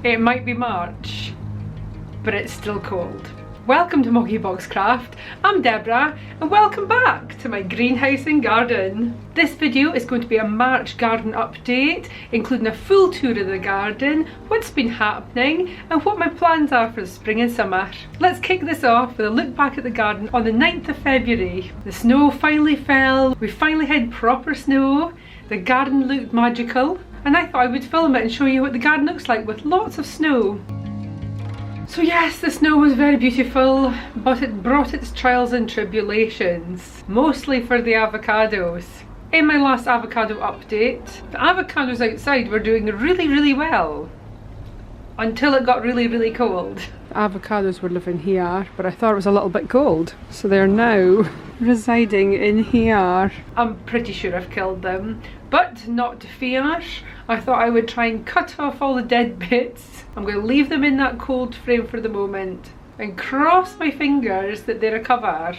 It might be March, but it's still cold. Welcome to MoggyBoxCraft. I'm Deborah and welcome back to my greenhouse and garden. This video is going to be a March garden update, including a full tour of the garden, what's been happening and what my plans are for the spring and summer. Let's kick this off with a look back at the garden on the 9th of February. The snow finally fell, we finally had proper snow, the garden looked magical, and I thought I would film it and show you what the garden looks like with lots of snow. So yes, the snow was very beautiful, but it brought its trials and tribulations, mostly for the avocados. In my last avocado update, the avocados outside were doing really well, until it got really cold. The avocados were living here, but I thought it was a little bit cold, so they're now residing in here. I'm pretty sure I've killed them, but not to fear. I thought I would try and cut off all the dead bits. I'm going to leave them in that cold frame for the moment and cross my fingers that they recover,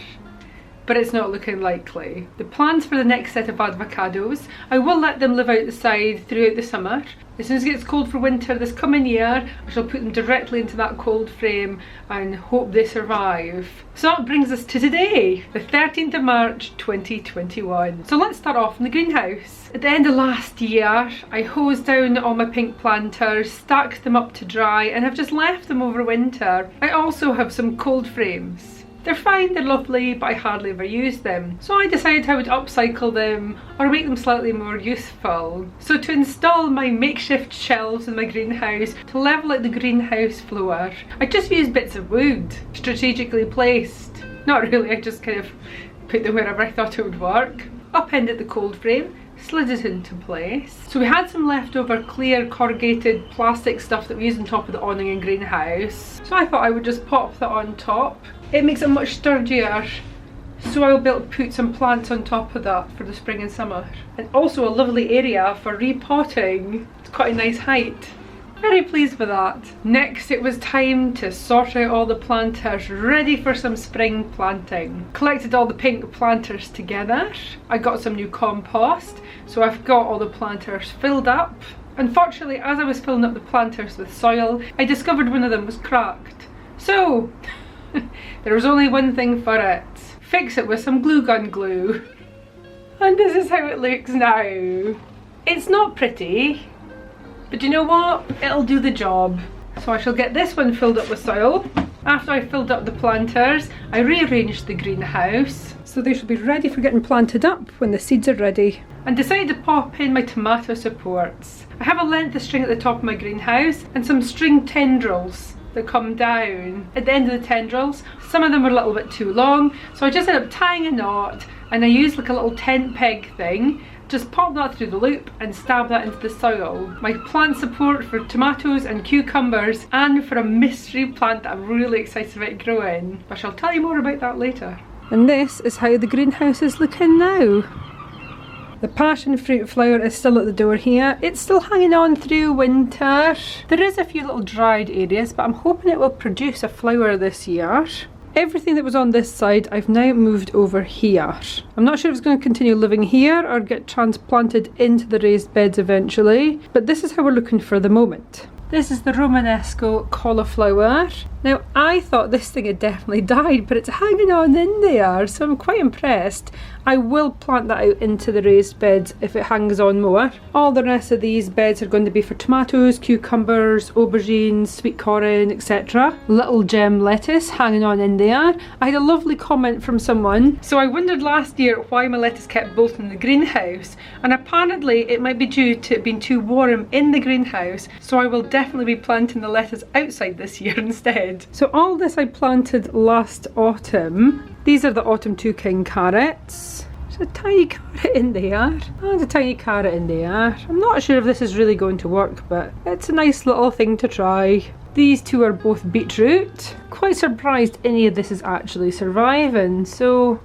but it's not looking likely. The plans for the next set of avocados, I will let them live outside throughout the summer. As soon as it gets cold for winter this coming year, I shall put them directly into that cold frame and hope they survive. So that brings us to today, the 13th of March 2021. So let's start off in the greenhouse. At the end of last year, I hosed down all my pink planters, stacked them up to dry, and have just left them over winter. I also have some cold frames. They're fine, they're lovely, but I hardly ever use them. So I decided I would upcycle them or make them slightly more useful. So to install my makeshift shelves in my greenhouse to level out the greenhouse floor, I just used bits of wood, strategically placed. Not really, I just kind of put them wherever I thought it would work. Upended the cold frame, slid it into place. So we had some leftover clear corrugated plastic stuff that we use on top of the awning and greenhouse. So I thought I would just pop that on top. It makes it much sturdier, so I will be able to put some plants on top of that for the spring and summer. And also a lovely area for repotting. It's quite a nice height. Very pleased with that. Next it was time to sort out all the planters ready for some spring planting. Collected all the pink planters together. I got some new compost, so I've got all the planters filled up. Unfortunately, as I was filling up the planters with soil, I discovered one of them was cracked. So there was only one thing for it. Fix it with some glue gun glue. And this is how it looks now. It's not pretty, but you know what? It'll do the job. So I shall get this one filled up with soil. After I filled up the planters, I rearranged the greenhouse so they should be ready for getting planted up when the seeds are ready. And decided to pop in my tomato supports. I have a length of string at the top of my greenhouse and some string tendrils that come down at the end of the tendrils. Some of them were a little bit too long, so I just ended up tying a knot, and I used like a little tent peg thing, just pop that through the loop and stab that into the soil. My plant support for tomatoes and cucumbers, and for a mystery plant that I'm really excited about growing. I shall tell you more about that later. And this is how the greenhouse is looking now. The passion fruit flower is still at the door here. It's still hanging on through winter. There is a few little dried areas, but I'm hoping it will produce a flower this year. Everything that was on this side I've now moved over here. I'm not sure if it's going to continue living here or get transplanted into the raised beds eventually, but this is how we're looking for the moment. This is the Romanesco cauliflower. Now I thought this thing had definitely died, but it's hanging on in there, so I'm quite impressed. I will plant that out into the raised beds if it hangs on more. All the rest of these beds are going to be for tomatoes, cucumbers, aubergines, sweetcorn, etc. Little gem lettuce hanging on in there. I had a lovely comment from someone. So I wondered last year why my lettuce kept bolting in the greenhouse, and apparently it might be due to it being too warm in the greenhouse, so I will definitely be planting the lettuce outside this year instead. So all this I planted last autumn. These are the autumn 2 king carrots. There's a tiny carrot in there, and a tiny carrot in there. I'm not sure if this is really going to work, but it's a nice little thing to try. These two are both beetroot. Quite surprised any of this is actually surviving, so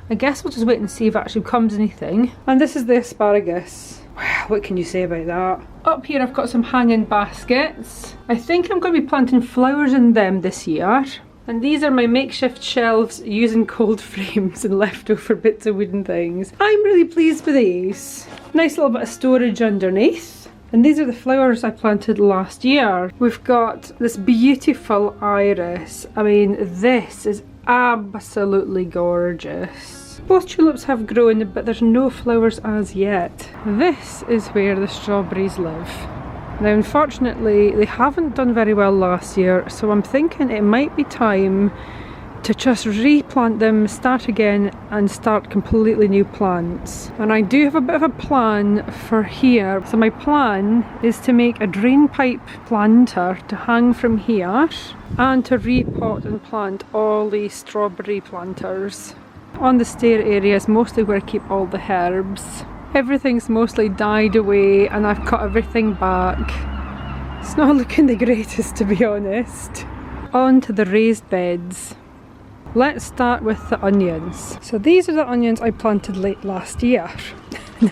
I guess we'll just wait and see if it actually becomes anything. And this is the asparagus. Wow, what can you say about that? Up here I've got some hanging baskets. I think I'm going to be planting flowers in them this year. And these are my makeshift shelves using cold frames and leftover bits of wood and things. I'm really pleased with these. Nice little bit of storage underneath. And these are the flowers I planted last year. We've got this beautiful iris. I mean, this is absolutely gorgeous. Both tulips have grown, but there's no flowers as yet. This is where the strawberries live. Now, unfortunately, they haven't done very well last year, so I'm thinking it might be time to just replant them, start again, and start completely new plants. And I do have a bit of a plan for here. So my plan is to make a drain pipe planter to hang from here and to repot and plant all these strawberry planters. On the stair area is mostly where I keep all the herbs. Everything's mostly died away and I've cut everything back. It's not looking the greatest, to be honest. On to the raised beds. Let's start with the onions. So these are the onions I planted late last year.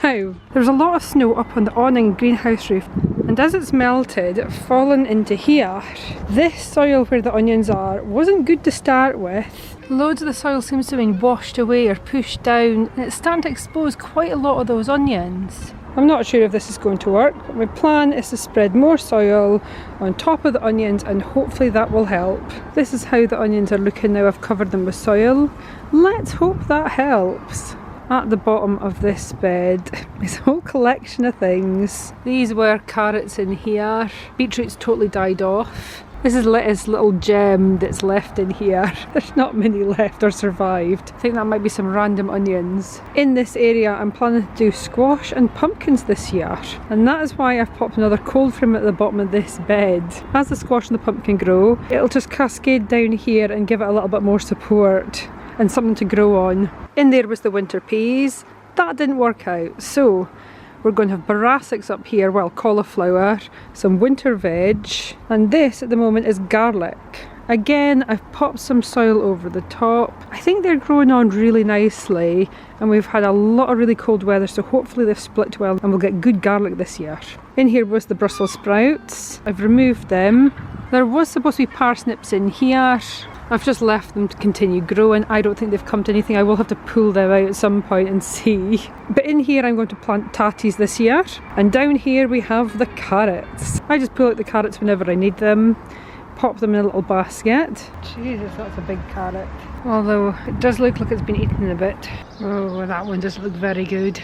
Now, there's a lot of snow up on the awning greenhouse roof, and as it's melted, it's fallen into here. This soil where the onions are wasn't good to start with. Loads of the soil seems to have been washed away or pushed down, and it's starting to expose quite a lot of those onions. I'm not sure if this is going to work, but my plan is to spread more soil on top of the onions and hopefully that will help. This is how the onions are looking now. I've covered them with soil. Let's hope that helps. At the bottom of this bed is a whole collection of things. These were carrots in here. Beetroot's totally died off. This is lettuce, little gem that's left in here. There's not many left or survived. I think that might be some random onions. In this area I'm planning to do squash and pumpkins this year, and that is why I've popped another cold frame at the bottom of this bed. As the squash and the pumpkin grow, it'll just cascade down here and give it a little bit more support and something to grow on. In there was the winter peas. That didn't work out, so we're going to have brassicas up here, well, cauliflower, some winter veg, and this at the moment is garlic. Again, I've popped some soil over the top. I think they're growing on really nicely, and we've had a lot of really cold weather, so hopefully they've split well and we'll get good garlic this year. In here was the Brussels sprouts. I've removed them. There was supposed to be parsnips in here. I've just left them to continue growing. I don't think they've come to anything. I will have to pull them out at some point and see. But in here I'm going to plant tatties this year. And down here we have the carrots. I just pull out the carrots whenever I need them, pop them in a little basket. Jesus, that's a big carrot. Although it does look like it's been eaten a bit. Oh, that one doesn't look very good.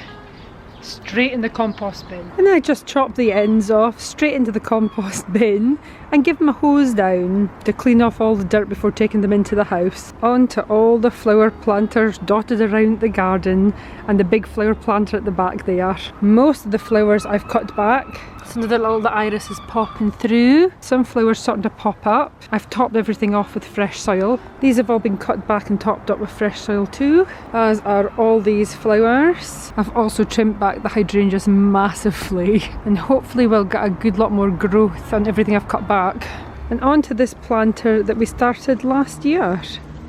Straight in the compost bin. And I just chop the ends off straight into the compost bin and give them a hose down to clean off all the dirt before taking them into the house. On to all the flower planters dotted around the garden and the big flower planter at the back there. Most of the flowers I've cut back. Some of the iris is popping through. Some flowers starting to pop up. I've topped everything off with fresh soil. These have all been cut back and topped up with fresh soil too, as are all these flowers. I've also trimmed back the hydrangeas massively, and hopefully we'll get a good lot more growth on everything I've cut back. And on to this planter that we started last year.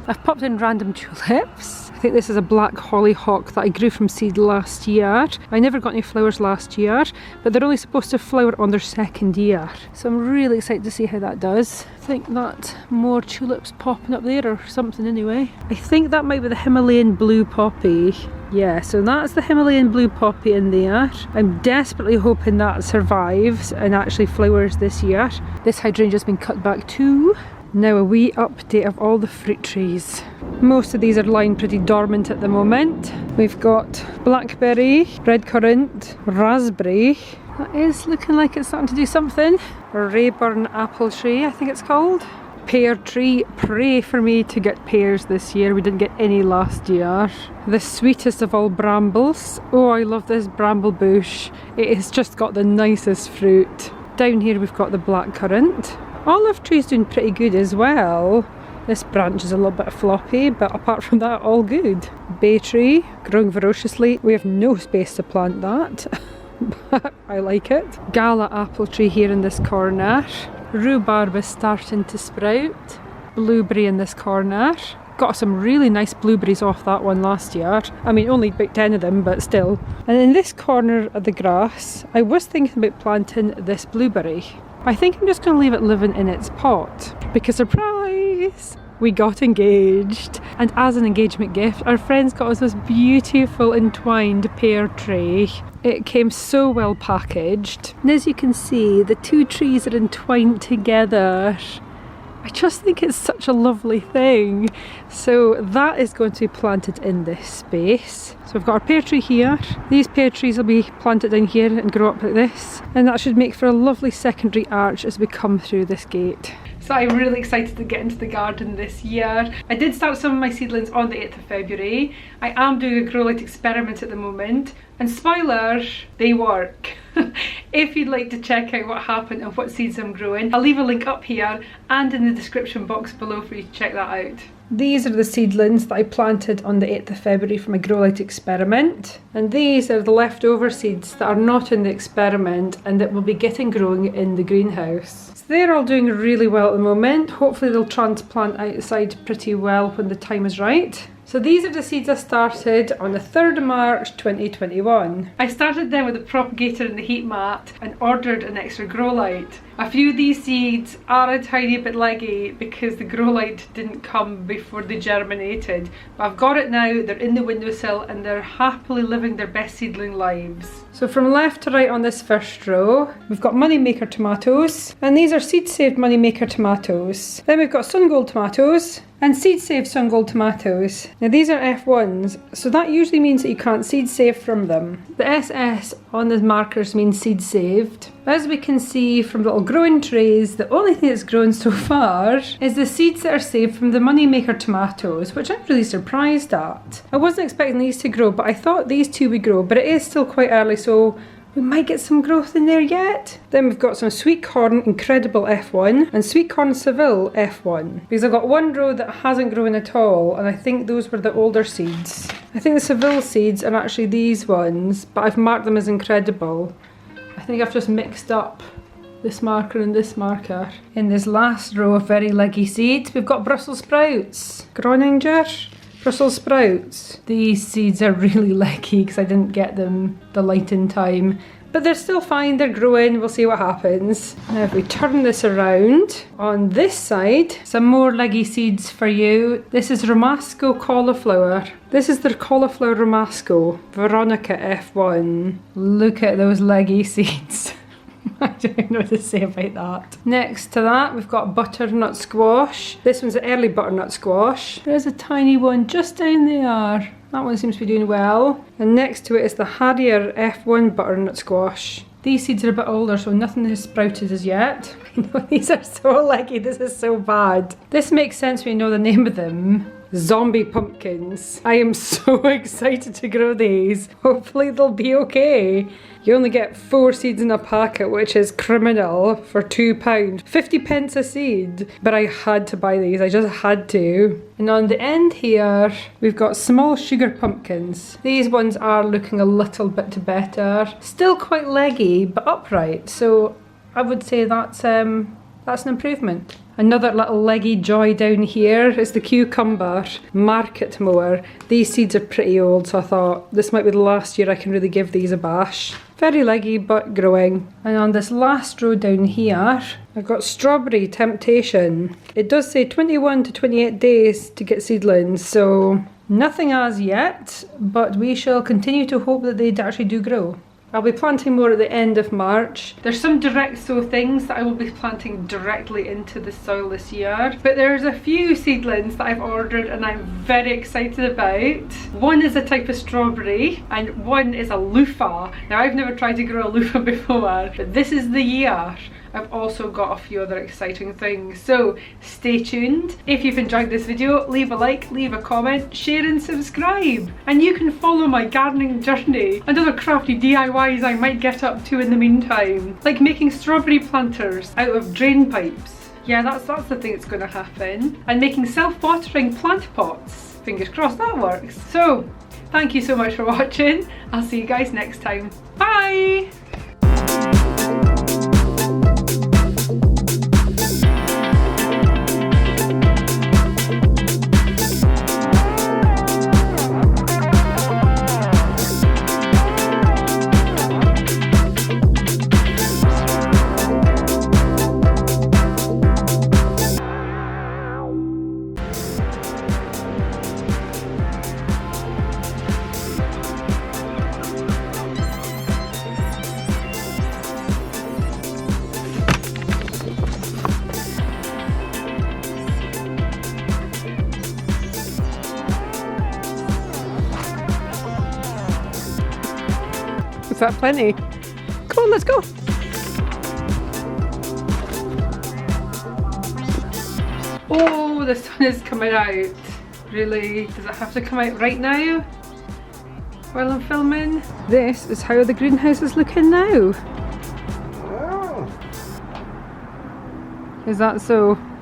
I've popped in random tulips. I think this is a black hollyhock that I grew from seed last year. I never got any flowers last year, but they're only supposed to flower on their second year. So I'm really excited to see how that does. I think that more tulips popping up there or something anyway. I think that might be the Himalayan blue poppy. Yeah, so that's the Himalayan blue poppy in there. I'm desperately hoping that survives and actually flowers this year. This hydrangea's been cut back too. Now a wee update of all the fruit trees. Most of these are lying pretty dormant at the moment. We've got blackberry, red currant, raspberry. That is looking like it's starting to do something. Rayburn apple tree, I think it's called. Pear tree, pray for me to get pears this year. We didn't get any last year. The sweetest of all brambles. Oh, I love this bramble bush. It has just got the nicest fruit. Down here we've got the blackcurrant. Olive tree's doing pretty good as well. This branch is a little bit floppy, but apart from that, all good. Bay tree, growing ferociously. We have no space to plant that, but I like it. Gala apple tree here in this corner. Rhubarb is starting to sprout. Blueberry in this corner. Got some really nice blueberries off that one last year. I mean, only about 10 of them, but still. And in this corner of the grass, I was thinking about planting this blueberry. I think I'm just going to leave it living in its pot, because surprise! we got engaged. And as an engagement gift, our friends got us this beautiful entwined pear tray. It came so well packaged. And as you can see, the two trees are entwined together. I just think it's such a lovely thing. So that is going to be planted in this space. So we've got our pear tree here. These pear trees will be planted in here and grow up like this. And that should make for a lovely secondary arch as we come through this gate. So I'm really excited to get into the garden this year. I did start some of my seedlings on the 8th of February. I am doing a grow light experiment at the moment. And spoiler, they work. If you'd like to check out what happened and what seeds I'm growing, I'll leave a link up here and in the description box below for you to check that out. These are the seedlings that I planted on the 8th of February for my grow light experiment. And these are the leftover seeds that are not in the experiment and that will be getting growing in the greenhouse. So they're all doing really well at the moment. Hopefully they'll transplant outside pretty well when the time is right. So these are the seeds I started on the 3rd of March 2021. I started them with a propagator and the heat mat and ordered an extra grow light. A few of these seeds are a tiny bit leggy because the grow light didn't come before they germinated. But I've got it now, they're in the windowsill and they're happily living their best seedling lives. So from left to right on this first row, we've got Moneymaker tomatoes, and these are seed saved Moneymaker tomatoes. Then we've got Sun Gold tomatoes and seed saved Sun Gold tomatoes. Now these are F1s, so that usually means that you can't seed save from them. The SS on the markers means seed saved. As we can see from little growing trays, the only thing that's grown so far is the seeds that are saved from the Moneymaker tomatoes, which I'm really surprised at. I wasn't expecting these to grow, but I thought these two would grow, but it is still quite early, so we might get some growth in there yet. Then we've got some sweetcorn Incredible F1 and sweetcorn Seville F1. Because I've got one row that hasn't grown at all, and I think those were the older seeds. I think the Seville seeds are actually these ones, but I've marked them as Incredible. I think I've just mixed up this marker and this marker. In this last row of very leggy seeds, we've got Brussels sprouts. Groninger, Brussels sprouts. These seeds are really leggy because I didn't get them the light in time. But they're still fine, they're growing, we'll see what happens. Now if we turn this around, on this side, some more leggy seeds for you. This is Ramasco cauliflower. This is the cauliflower Ramasco, Veronica F1. Look at those leggy seeds. I don't know what to say about that. Next to that, we've got butternut squash. This one's an early butternut squash. There's a tiny one just down there. That one seems to be doing well. And next to it is the Harrier F1 butternut squash. These seeds are a bit older, so nothing has sprouted as yet. I know these are so leggy, this is so bad. This makes sense when you know the name of them. Zombie pumpkins. I am so excited to grow these. Hopefully they'll be okay. You only get 4 seeds in a packet, which is criminal, for £2. 50 pence a seed. But I had to buy these, I just had to. And on the end here, we've got small sugar pumpkins. These ones are looking a little bit better. Still quite leggy, but upright. So I would say that's an improvement. Another little leggy joy down here is the cucumber market mower. These seeds are pretty old, so I thought this might be the last year I can really give these a bash. Very leggy but growing. And on this last row down here, I've got strawberry temptation. It does say 21 to 28 days to get seedlings, so nothing as yet, but we shall continue to hope that they actually do grow. I'll be planting more at the end of March. There's some direct sow things that I will be planting directly into the soil this year. But there's a few seedlings that I've ordered and I'm very excited about. One is a type of strawberry and one is a loofah. Now I've never tried to grow a loofah before, but this is the year. I've also got a few other exciting things, so stay tuned. If you've enjoyed this video, leave a like, leave a comment, share and subscribe. And you can follow my gardening journey and other crafty DIYs I might get up to in the meantime, like making strawberry planters out of drain pipes. Yeah, that's the thing that's going to happen. And making self-watering plant pots. Fingers crossed that works. So, thank you so much for watching. I'll see you guys next time. Bye! Is that plenty? Come on, let's go. Oh, the sun is coming out. Really? Does it have to come out right now while I'm filming? This is how the greenhouse is looking now. Oh. Is that so?